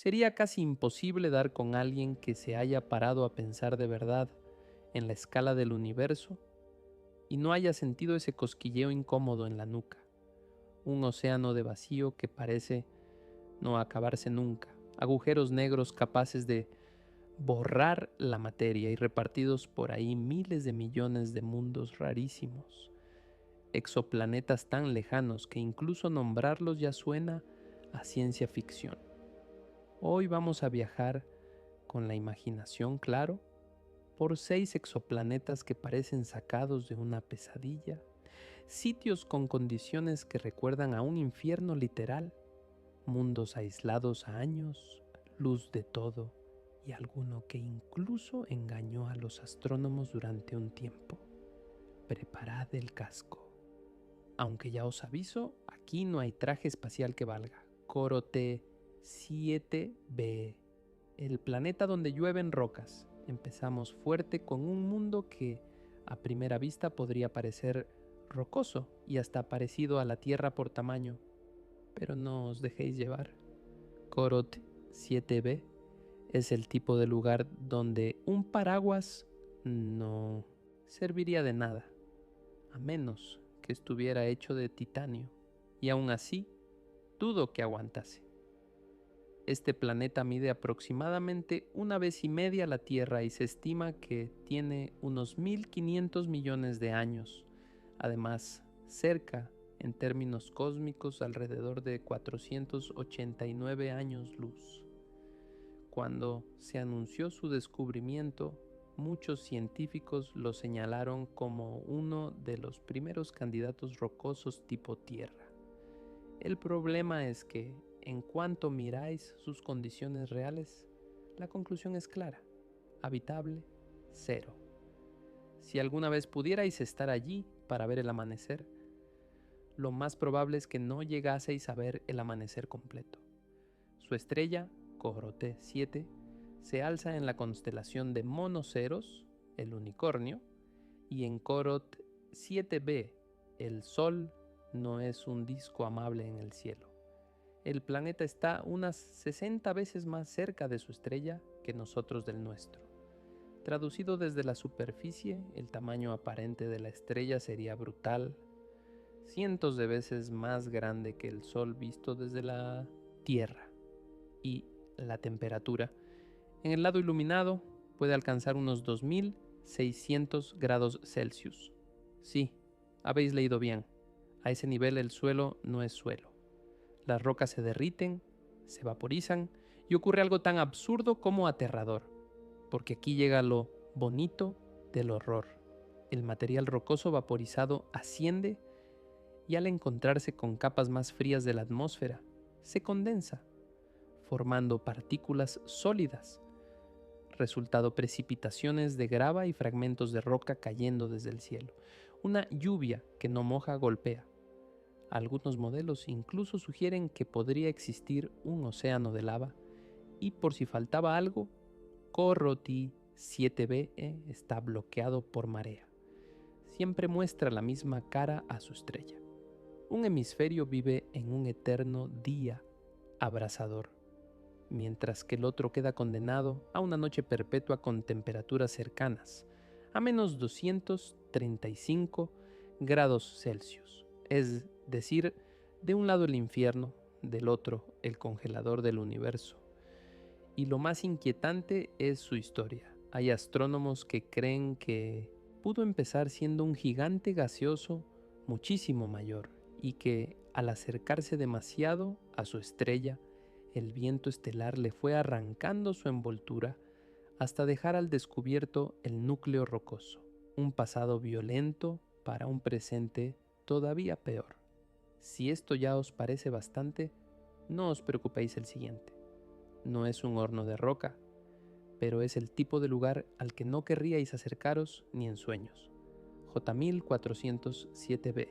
Sería casi imposible dar con alguien que se haya parado a pensar de verdad en la escala del universo y no haya sentido ese cosquilleo incómodo en la nuca, un océano de vacío que parece no acabarse nunca, agujeros negros capaces de borrar la materia y repartidos por ahí miles de millones de mundos rarísimos, exoplanetas tan lejanos que incluso nombrarlos ya suena a ciencia ficción. Hoy vamos a viajar con la imaginación, claro, por 6 exoplanetas que parecen sacados de una pesadilla, sitios con condiciones que recuerdan a un infierno literal, mundos aislados a años, luz de todo y alguno que incluso engañó a los astrónomos durante un tiempo. Preparad el casco. Aunque ya os aviso, aquí no hay traje espacial que valga. Corote 7b, el planeta donde llueven rocas. Empezamos fuerte con un mundo que a primera vista podría parecer rocoso y hasta parecido a la Tierra por tamaño, pero no os dejéis llevar. Corot 7b es el tipo de lugar donde un paraguas no serviría de nada, a menos que estuviera hecho de titanio, y aún así dudo que aguantase. Este planeta mide aproximadamente 1,5 veces la Tierra y se estima que tiene unos 1.500 millones de años. Además, cerca, en términos cósmicos, alrededor de 489 años luz. Cuando se anunció su descubrimiento, muchos científicos lo señalaron como uno de los primeros candidatos rocosos tipo Tierra. El problema es que, en cuanto miráis sus condiciones reales, la conclusión es clara: habitable, cero. Si alguna vez pudierais estar allí para ver el amanecer, lo más probable es que no llegaseis a ver el amanecer completo. Su estrella, Corote 7, se alza en la constelación de Monoceros, el unicornio, y en Corot 7b, el Sol no es un disco amable en el cielo. El planeta está unas 60 veces más cerca de su estrella que nosotros del nuestro. Traducido desde la superficie, el tamaño aparente de la estrella sería brutal, cientos de veces más grande que el Sol visto desde la Tierra. Y la temperatura en el lado iluminado puede alcanzar unos 2600 grados Celsius. Sí, habéis leído bien. A ese nivel el suelo no es suelo. Las rocas se derriten, se vaporizan y ocurre algo tan absurdo como aterrador, porque aquí llega lo bonito del horror. El material rocoso vaporizado asciende y al encontrarse con capas más frías de la atmósfera, se condensa, formando partículas sólidas. Resultado: precipitaciones de grava y fragmentos de roca cayendo desde el cielo. Una lluvia que no moja golpea. Algunos modelos incluso sugieren que podría existir un océano de lava, y por si faltaba algo, Coroti 7b está bloqueado por marea. Siempre muestra la misma cara a su estrella. Un hemisferio vive en un eterno día abrasador, mientras que el otro queda condenado a una noche perpetua con temperaturas cercanas a menos 235 grados Celsius. Es decir, de un lado el infierno, del otro el congelador del universo. Y lo más inquietante es su historia. Hay astrónomos que creen que pudo empezar siendo un gigante gaseoso muchísimo mayor y que, al acercarse demasiado a su estrella, el viento estelar le fue arrancando su envoltura hasta dejar al descubierto el núcleo rocoso, un pasado violento para un presente todavía peor. Si esto ya os parece bastante, no os preocupéis el siguiente. No es un horno de roca, pero es el tipo de lugar al que no querríais acercaros ni en sueños. J1407b,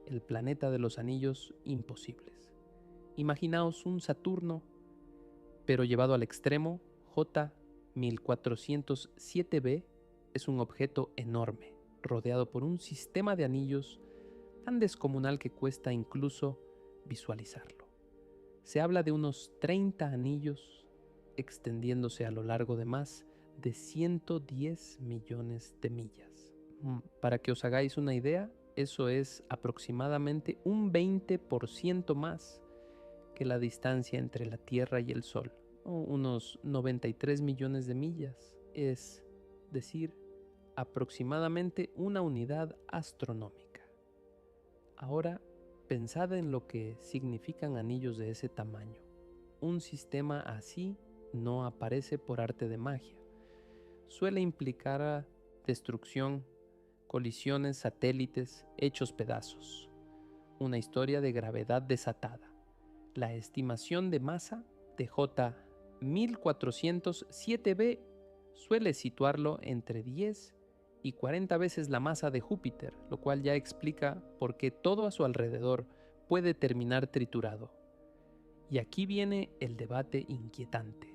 el planeta de los anillos imposibles. Imaginaos un Saturno, pero llevado al extremo. J1407b es un objeto enorme, rodeado por un sistema de anillos tan descomunal que cuesta incluso visualizarlo. Se habla de unos 30 anillos extendiéndose a lo largo de más de 110 millones de millas. Para que os hagáis una idea, eso es aproximadamente un 20% más que la distancia entre la Tierra y el Sol, o unos 93 millones de millas, es decir, aproximadamente una unidad astronómica. Ahora, pensad en lo que significan anillos de ese tamaño. Un sistema así no aparece por arte de magia. Suele implicar destrucción, colisiones, satélites hechos pedazos. Una historia de gravedad desatada. La estimación de masa de J 1407b suele situarlo entre 10 y 40 veces la masa de Júpiter, lo cual ya explica por qué todo a su alrededor puede terminar triturado. Y aquí viene el debate inquietante.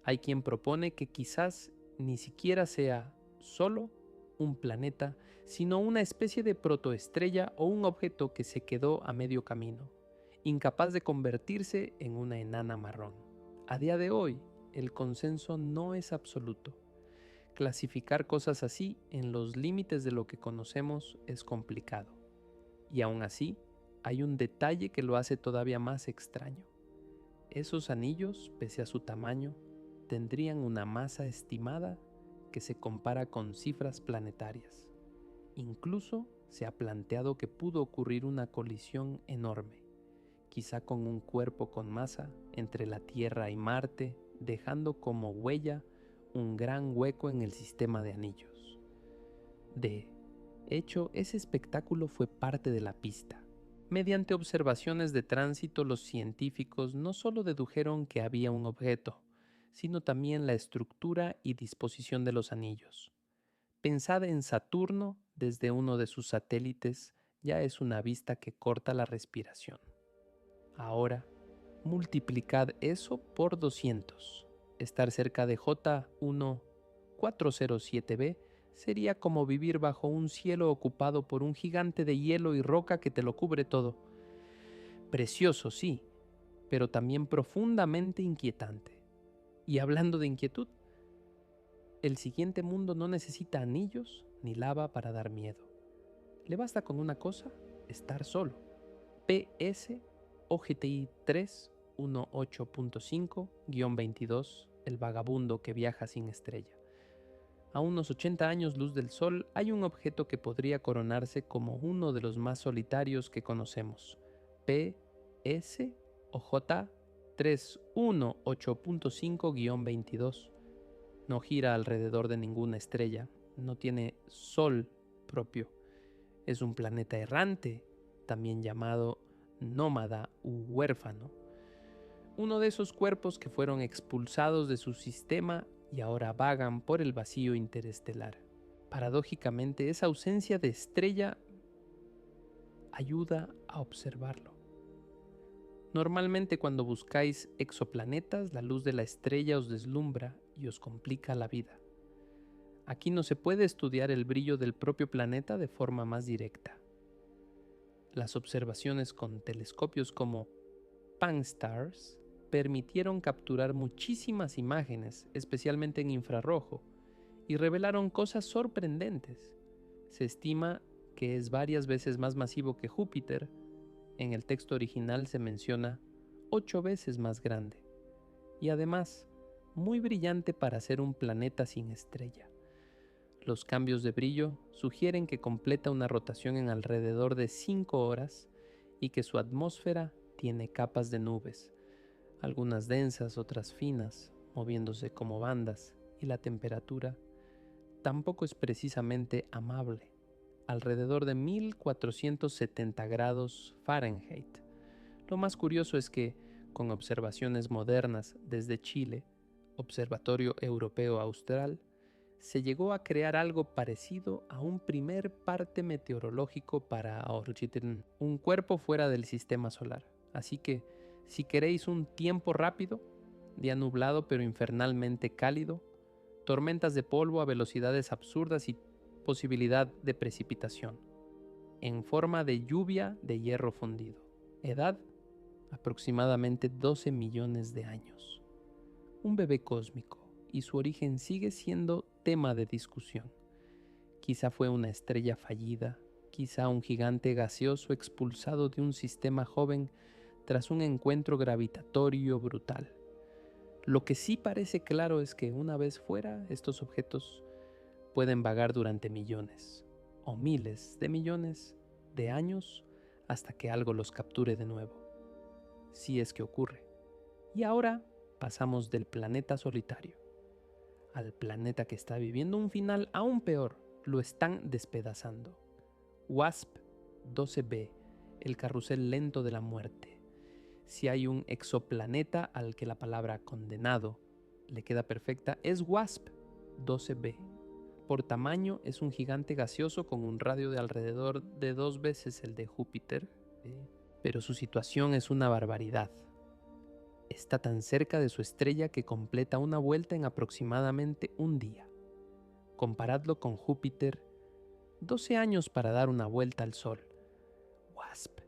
Hay quien propone que quizás ni siquiera sea solo un planeta, sino una especie de protoestrella o un objeto que se quedó a medio camino, incapaz de convertirse en una enana marrón. A día de hoy, el consenso no es absoluto. Clasificar cosas así en los límites de lo que conocemos es complicado. Y aún así, hay un detalle que lo hace todavía más extraño. Esos anillos, pese a su tamaño, tendrían una masa estimada que se compara con cifras planetarias. Incluso se ha planteado que pudo ocurrir una colisión enorme, quizá con un cuerpo con masa entre la Tierra y Marte, dejando como huella un gran hueco en el sistema de anillos. De hecho, ese espectáculo fue parte de la pista. Mediante observaciones de tránsito, los científicos no solo dedujeron que había un objeto, sino también la estructura y disposición de los anillos. Pensad en Saturno desde uno de sus satélites, ya es una vista que corta la respiración. Ahora, multiplicad eso por 200. Estar cerca de J1407b sería como vivir bajo un cielo ocupado por un gigante de hielo y roca que te lo cubre todo. Precioso, sí, pero también profundamente inquietante. Y hablando de inquietud, el siguiente mundo no necesita anillos ni lava para dar miedo. Le basta con una cosa, estar solo. PS OGTI 318.5-22, el vagabundo que viaja sin estrella. A unos 80 años luz del Sol hay un objeto que podría coronarse como uno de los más solitarios que conocemos. PS OJ 318.5-22. No gira alrededor de ninguna estrella, no tiene sol propio. Es un planeta errante, también llamado nómada u huérfano. Uno de esos cuerpos que fueron expulsados de su sistema y ahora vagan por el vacío interestelar. Paradójicamente, esa ausencia de estrella ayuda a observarlo. Normalmente cuando buscáis exoplanetas, la luz de la estrella os deslumbra y os complica la vida. Aquí no se puede estudiar el brillo del propio planeta de forma más directa. Las observaciones con telescopios como Pan-STARRS permitieron capturar muchísimas imágenes, especialmente en infrarrojo, y revelaron cosas sorprendentes. Se estima que es varias veces más masivo que Júpiter. En el texto original se menciona 8 veces más grande, y además muy brillante para ser un planeta sin estrella. Los cambios de brillo sugieren que completa una rotación en alrededor de 5 horas y que su atmósfera tiene capas de nubes, algunas densas, otras finas, moviéndose como bandas, y la temperatura tampoco es precisamente amable, alrededor de 1470 grados Fahrenheit. Lo más curioso es que, con observaciones modernas desde Chile, Observatorio Europeo Austral, se llegó a crear algo parecido a un primer parte meteorológico para Orchitren, un cuerpo fuera del sistema solar. Así que, si queréis un tiempo rápido, día nublado pero infernalmente cálido, tormentas de polvo a velocidades absurdas y posibilidad de precipitación, en forma de lluvia de hierro fundido. Edad, aproximadamente 12 millones de años. un bebé cósmico, y su origen sigue siendo tema de discusión. Quizá fue una estrella fallida, quizá un gigante gaseoso expulsado de un sistema joven tras un encuentro gravitatorio brutal. Lo que sí parece claro es que una vez fuera, estos objetos pueden vagar durante millones o miles de millones de años hasta que algo los capture de nuevo, si es que ocurre. Y ahora pasamos del planeta solitario al planeta que está viviendo un final aún peor. Lo están despedazando. WASP-12b, el carrusel lento de la muerte. Si hay un exoplaneta al que la palabra condenado le queda perfecta, es WASP-12b. Por tamaño es un gigante gaseoso con un radio de alrededor de 2 veces el de Júpiter, pero su situación es una barbaridad. Está tan cerca de su estrella que completa una vuelta en aproximadamente un día. Comparadlo con Júpiter, 12 años para dar una vuelta al Sol. WASP,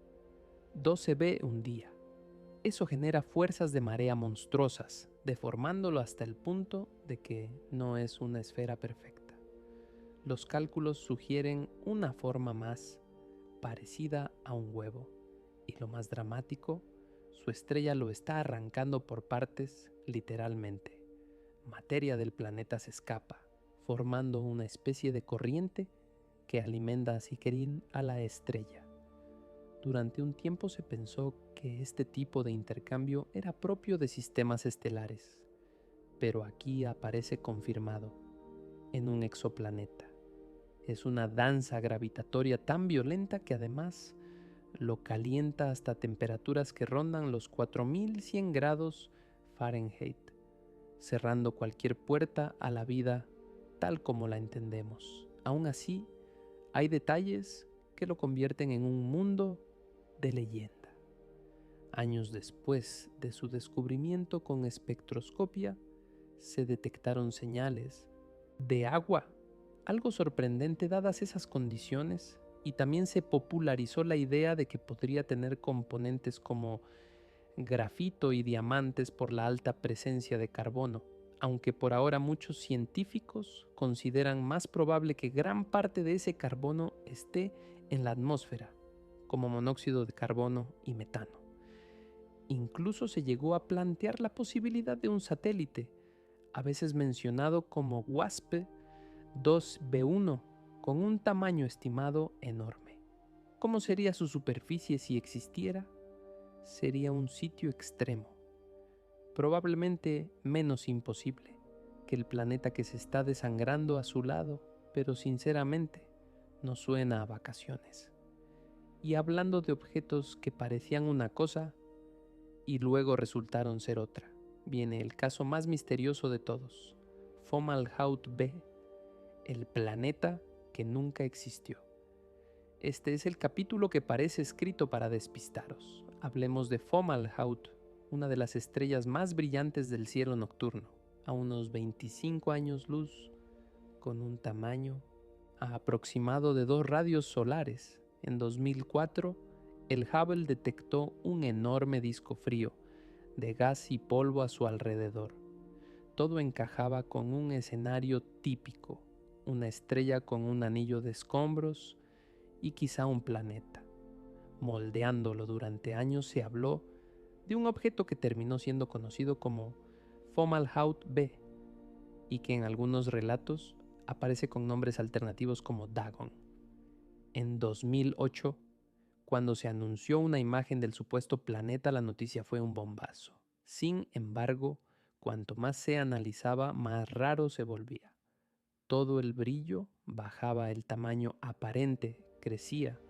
12b un día. Eso genera fuerzas de marea monstruosas, deformándolo hasta el punto de que no es una esfera perfecta. Los cálculos sugieren una forma más parecida a un huevo, y lo más dramático, su estrella lo está arrancando por partes literalmente. Materia del planeta se escapa, formando una especie de corriente que alimenta a Siquerín a la estrella. Durante un tiempo se pensó que este tipo de intercambio era propio de sistemas estelares, pero aquí aparece confirmado, en un exoplaneta. Es una danza gravitatoria tan violenta que además lo calienta hasta temperaturas que rondan los 4100 grados Fahrenheit, cerrando cualquier puerta a la vida tal como la entendemos. Aún así, hay detalles que lo convierten en un mundo de leyenda. Años después de su descubrimiento con espectroscopia, se detectaron señales de agua, algo sorprendente dadas esas condiciones, y también se popularizó la idea de que podría tener componentes como grafito y diamantes por la alta presencia de carbono, aunque por ahora muchos científicos consideran más probable que gran parte de ese carbono esté en la atmósfera, como monóxido de carbono y metano. Incluso se llegó a plantear la posibilidad de un satélite, a veces mencionado como WASP-2b1, con un tamaño estimado enorme. ¿Cómo sería su superficie si existiera? Sería un sitio extremo, probablemente menos imposible que el planeta que se está desangrando a su lado, pero sinceramente no suena a vacaciones. Y hablando de objetos que parecían una cosa y luego resultaron ser otra, viene el caso más misterioso de todos, Fomalhaut B, el planeta que nunca existió. Este es el capítulo que parece escrito para despistaros. Hablemos de Fomalhaut, una de las estrellas más brillantes del cielo nocturno, a unos 25 años luz, con un tamaño aproximado de 2 radios solares. En 2004, el Hubble detectó un enorme disco frío de gas y polvo a su alrededor. Todo encajaba con un escenario típico, una estrella con un anillo de escombros y quizá un planeta. Moldeándolo durante años se habló de un objeto que terminó siendo conocido como Fomalhaut B y que en algunos relatos aparece con nombres alternativos como Dagon. En 2008, cuando se anunció una imagen del supuesto planeta, la noticia fue un bombazo. Sin embargo, cuanto más se analizaba, más raro se volvía. Todo el brillo bajaba, el tamaño aparente crecía,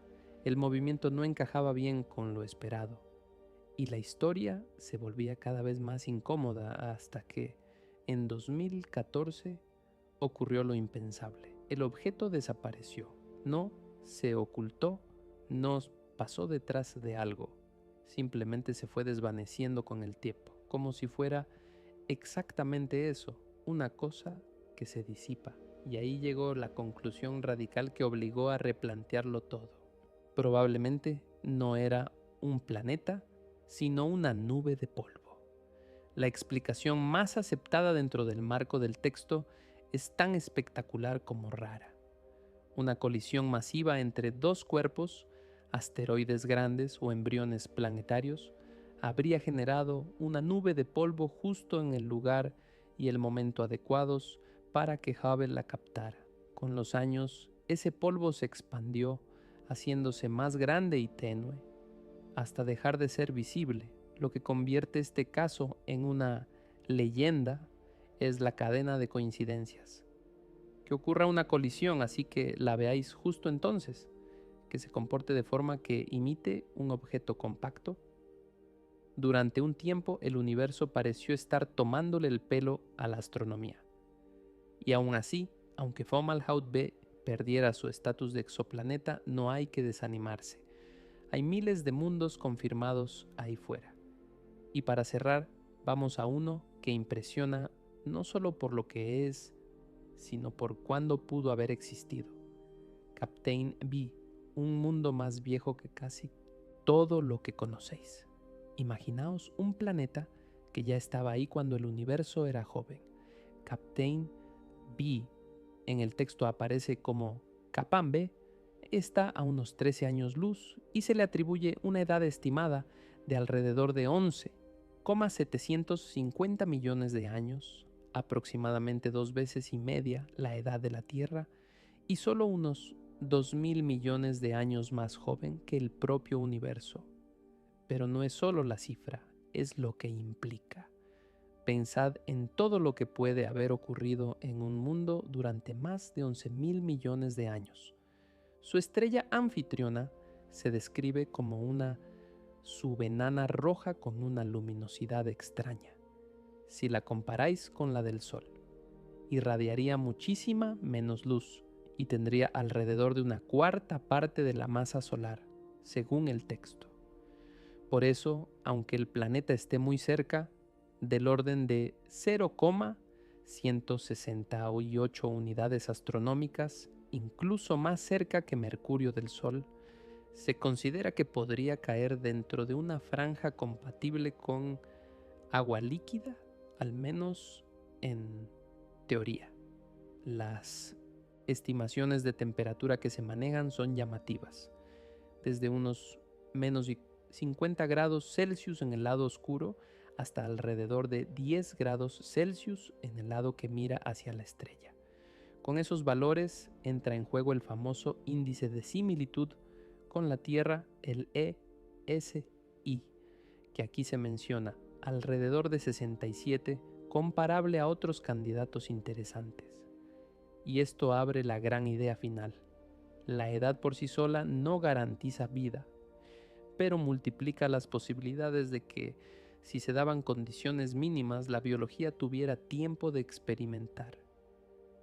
el movimiento no encajaba bien con lo esperado, y la historia se volvía cada vez más incómoda hasta que, en 2014, ocurrió lo impensable. El objeto desapareció, no se ocultó, no pasó detrás de algo, simplemente se fue desvaneciendo con el tiempo, como si fuera exactamente eso, una cosa que se disipa. Y ahí llegó la conclusión radical que obligó a replantearlo todo. Probablemente no era un planeta, sino una nube de polvo. La explicación más aceptada dentro del marco del texto es tan espectacular como rara. Una colisión masiva entre dos cuerpos, asteroides grandes o embriones planetarios, habría generado una nube de polvo justo en el lugar y el momento adecuados para que Hubble la captara. Con los años, ese polvo se expandió, haciéndose más grande y tenue, hasta dejar de ser visible. Lo que convierte este caso en una leyenda es la cadena de coincidencias. Que ocurra una colisión, así que la veáis justo entonces, que se comporte de forma que imite un objeto compacto. Durante un tiempo el universo pareció estar tomándole el pelo a la astronomía. Y aún así, aunque Fomalhaut B perdiera su estatus de exoplaneta, no hay que desanimarse. Hay miles de mundos confirmados ahí fuera. Y para cerrar, vamos a uno que impresiona no solo por lo que es, sino por cuándo pudo haber existido. Captain B, un mundo más viejo que casi todo lo que conocéis. Imaginaos un planeta que ya estaba ahí cuando el universo era joven. Captain B, en el texto aparece como Capam B, está a unos 13 años luz y se le atribuye una edad estimada de alrededor de 11,750 millones de años, aproximadamente 2 veces y media la edad de la Tierra y solo unos 2.000 millones de años más joven que el propio universo. Pero no es solo la cifra, es lo que implica. Pensad en todo lo que puede haber ocurrido en un mundo durante más de 11.000 millones de años. Su estrella anfitriona se describe como una subenana roja con una luminosidad extraña. Si la comparáis con la del Sol, irradiaría muchísima menos luz y tendría alrededor de una cuarta parte de la masa solar, según el texto. Por eso, aunque el planeta esté muy cerca, del orden de 0,168 unidades astronómicas, incluso más cerca que Mercurio del Sol, se considera que podría caer dentro de una franja compatible con agua líquida, al menos en teoría. Las estimaciones de temperatura que se manejan son llamativas, desde unos menos 50 grados Celsius en el lado oscuro hasta alrededor de 10 grados Celsius en el lado que mira hacia la estrella. Con esos valores entra en juego el famoso índice de similitud con la Tierra, el ESI, que aquí se menciona alrededor de 67, comparable a otros candidatos interesantes. Y esto abre la gran idea final. La edad por sí sola no garantiza vida, pero multiplica las posibilidades de que, si se daban condiciones mínimas, la biología tuviera tiempo de experimentar.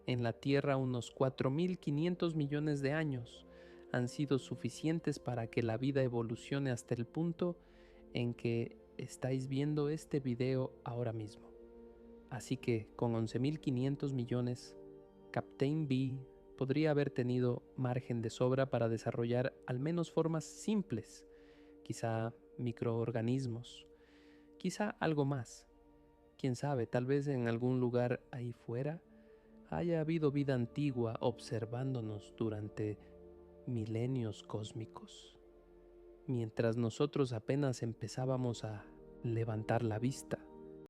En la Tierra unos 4.500 millones de años han sido suficientes para que la vida evolucione hasta el punto en que estáis viendo este video ahora mismo. Así que con 11.500 millones, Captain B podría haber tenido margen de sobra para desarrollar al menos formas simples, quizá microorganismos, quizá algo más. Quién sabe, tal vez en algún lugar ahí fuera haya habido vida antigua observándonos durante milenios cósmicos, mientras nosotros apenas empezábamos a levantar la vista.